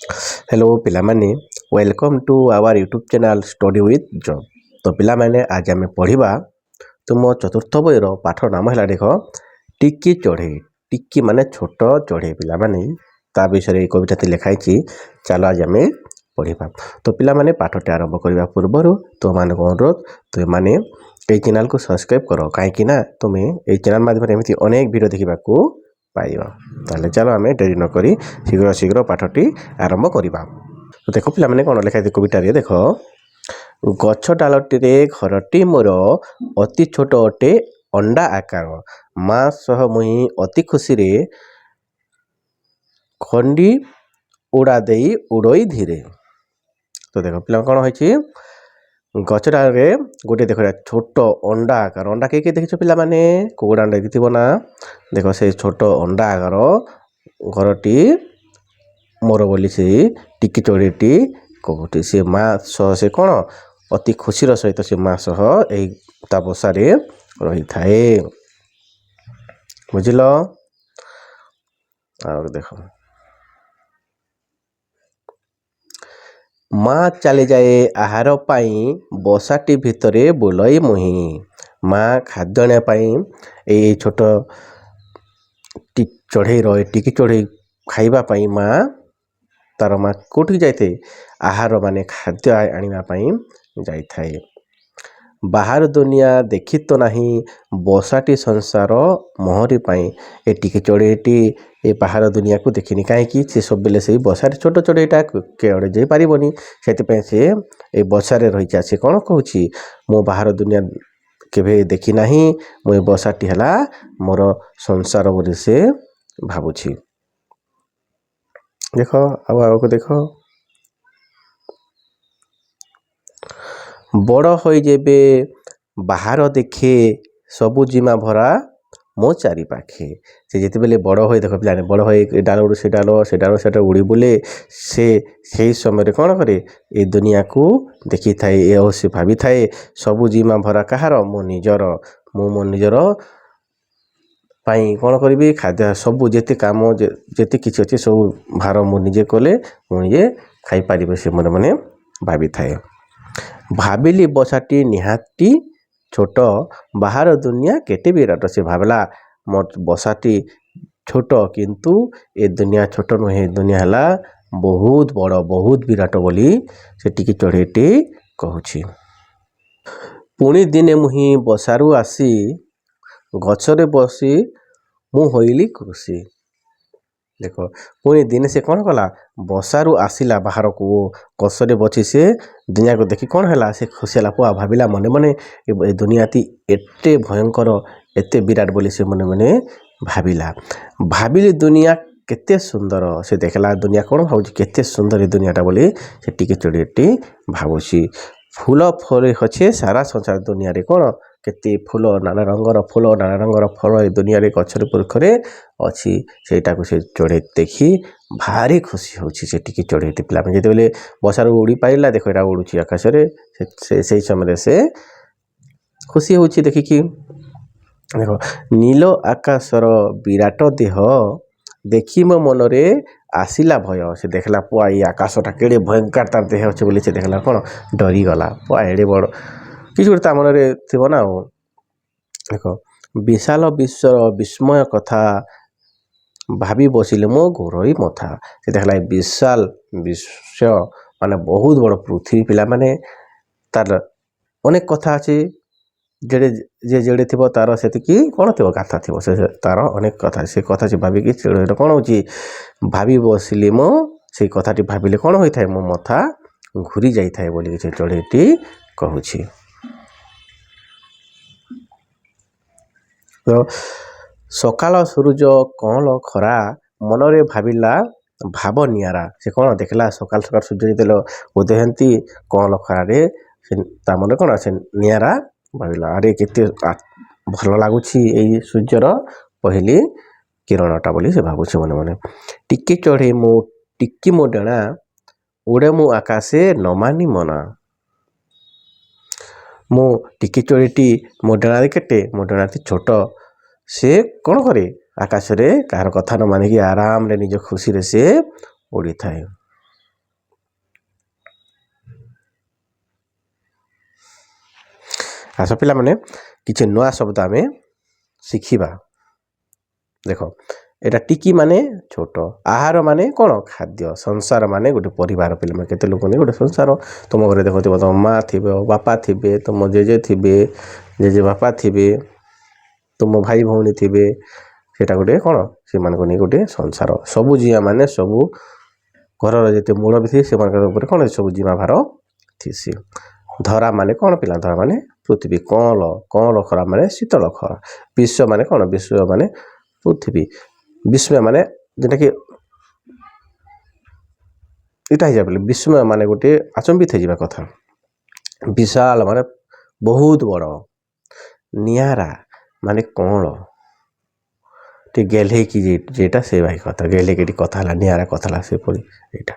Hello पिलामाने welcome to our YouTube channel study with job. तो पिलामाने आज आम पढ़ा तुम चतुर्थ बईर पाठ नाम है देख टिकी चढ़ई। टिकी माने छोट चढ़ई पिलामाने ता विषय कविता लिखाई। चलो आज आम पढ़ा। तो पिलामाने पाठटी आरंभ करने पूर्व तुम मान अनुरोध तुमने ये चैनल को सब्सक्राइब कर कहीं तुम्हें ये चैनल माध्यम एमती अनेक वीडियो देखा पाइबा। ताले चलो आम डेरी नक शीघ्र शीघ्र पाठटी आरंभ करवा। तो देख पे कौन लिखाई कवितार देख गछ डालटी घरटी मोर अति छोट अटे अंडा आकार माँ सह मुई अति खुशी रे खंडी उड़ा दे उड़ई धीरे। तो देख पे कौन है गछ डाल गोटे देख छोट अंडा आकार अंडा किए देख पे कुकुड़ा अंडा देखो ना। देख से छोट अंडा आकार घरटी मोर बोली से टिकी चढ़ईटी कहूटी से माँ सह से कौन अति खुशीर सहित से माँ सह ता बसारे रही थाए। बुझिल देख माँ चली जाए आहार पाई बसाटी भितरे बुलई मुही। माँ खाद्य आने छोट चढ़ई टिकी चढ़ई खाइबापी माँ तार माँ कौटी जाए आहार माने खाद्य आने जाए। बाहर दुनिया देखी तो नहीं बसाटी संसार मोहरी पाई ए टिकी चढ़ईटी ए बाहर दुनिया को देखनी कहीं से सब बेले से बसारे छोट चढ़ईटा के अड़े जाई पारिबनी से ए बसारे रही से कौन कहूँ मो बाहर दुनिया केवे देखी ना मुझे बसाटी है मोर संसार बोली से भावुछि। देख आगे देख बड़ हो जेबे बाहर देखे सबु जिमा भरा मो चारि पाखे से जिते बेले बड़ हो देख पे बड़ हो डाल उड़ से डाल से उड़ी बुले से समय कौन करे ए दुनिया को देखी थाए से भावी थाए सबु जिमा भरा कहार मो निजर मो निजर पाई कौन करी खाद्य सबू जिते काम जिते किसी अच्छे सब भार मुझे कले मुझे खाईपर से मन मैंने भावी थाए। भाविली बसाटी निहाती छोट बाहर दुनिया केटे विराट से भावला मोर बसाटी छोट किंतु ए दुनिया छोट नुहे दुनिया है बहुत बड़ बहुत विराट बोली से टिकी चढ़ईटी कहूँ। पुणी दिने मुही बसारू आसी गछरे बसी मु होइली खुशी। देख पुणी दिन से कौन कला बसारू आसिला बाहर को गछरे बची से दुनिया को देखी कौन है से खुशी है पुआ भाविला मने मने ए दुनिया ती एते भयंकर एते विराट बोली से मने मने भाविला भाविली दुनिया केते सुंदर से देखला दुनिया कौन भाव केते सुंदर दुनियाटा बोली से टिकी चढ़ईटी भावुची। फूल फल अच्छे सारा संसार दुनिया रे कौन केते फूल नाना रंगर फूल नाना रंगर फल ए दुनिया रे गछरे पुरखरे अच्छी सेटा को से चढ़े देखी भारी खुशी होची से टिकी चढ़ईटी पिला जिते बेले बसार उड़ी पाइला देख एटा उड़ुची आकाश रे से समय से खुशी होची देखिकी। देखो नील आकाशर विराट देह देखी मो मनरे आसिला भय से देखला पुआ ये आकाशटा केड़े भयंकर तार देह अच्छे बोली से देखला कौन डरी गला पुआ एड़े बड़ किसी गोटे ता मन थी ना। देख विशाल विश्व विस्मय कथा भावी बसिले मो घोरई मथा से देखला विशाल विश्व माने बहुत बड़ पृथ्वी पिला माने तार अनेक कथा अच्छे जेड़े जे जेड़े थी तार से कौन थी गाथा थी से तार अनेक कथा से कथा से भाविकी कौन हो भावी बसिले मो से कथाटी भाविले कौन होता है मो मथा घूरी जाए बोली से चढ़ईटी कहूँ। तो सकाल सूरज कौल खरा मनरे भाविला भाव नियारा से कौन देखला सकाल सकाल सूर्य जेते उदयंती कौल खरा रे ता मन कौन से नियारा भाविला अरे केते भल लगुच सूर्यर पहली किरणटा बोली से भावुची मन मन। टिकी चढ़े मो टिकी मो डेणा उड़े मु आकाशे नमानी मना मो टिकी चढ़ईटी मो डेणा केटे मो डेणा छोट से कौन करे आकाश रे कहार कथा न मानिकी आराम रे निज खुशी रे से उड़ी थाए। ଆସ ପିଲାମାନେ କିଛି ନୂଆ ଶବ୍ଦ ଆମେ ଶିଖିବା। ଦେଖ ଏଇଟା ଟିକି ମାନେ ଛୋଟ, ଆହାର ମାନେ କ'ଣ ଖାଦ୍ୟ, ସଂସାର ମାନେ ଗୋଟେ ପରିବାର। ପିଲାମାନେ କେତେ ଲୋକ ନେଇ ଗୋଟେ ସଂସାର। ତୁମ ଘରେ ଦେଖୁଥିବ ତୁମ ମା ଥିବ, ବାପା ଥିବେ, ତୁମ ଜେଜେ ଥିବେ, ଜେଜେ ବାପା ଥିବେ, ତୁମ ଭାଇ ଭଉଣୀ ଥିବେ, ସେଇଟା ଗୋଟେ କ'ଣ ସେମାନଙ୍କୁ ନେଇ ଗୋଟେ ସଂସାର। ସବୁ ଜିଆ ମାନେ ସବୁ ଘରର ଯେତେ ମୂଳ ବି ଥିବେ ସେମାନଙ୍କ ଉପରେ କ'ଣ ସବୁ ଜିମା ଭାର ଥିସି। ଧରା ମାନେ କ'ଣ ପିଲା, ଧରା ମାନେ ପୃଥିବୀ। କଅଁଳ, କଅଁଳ ଖରା ମାନେ ଶୀତଳ ଖରା। ବିଶ୍ୱ ମାନେ କ'ଣ, ବିଶ୍ୱ ମାନେ ପୃଥିବୀ। ବିସ୍ମୟ ମାନେ ଯେନ୍ଟାକି ଏଇଟା ହେଇଯିବା ବୋଲେ ବିସ୍ମୟ ମାନେ ଗୋଟେ ଆଚମ୍ବିତ ହେଇଯିବା କଥା। ବିଶାଳ ମାନେ ବହୁତ ବଡ଼। ନିଆରା ମାନେ କଅଁଳ, ଟିକେ ଗେହ୍ଲେଇକି ଯେଟା ସେ ଭାଇ କଥା, ଗେହ୍ଲେଇକି ଟିକେ କଥା ହେଲା, ନିଆରା କଥା ହେଲା ସେପରି ଏଇଟା।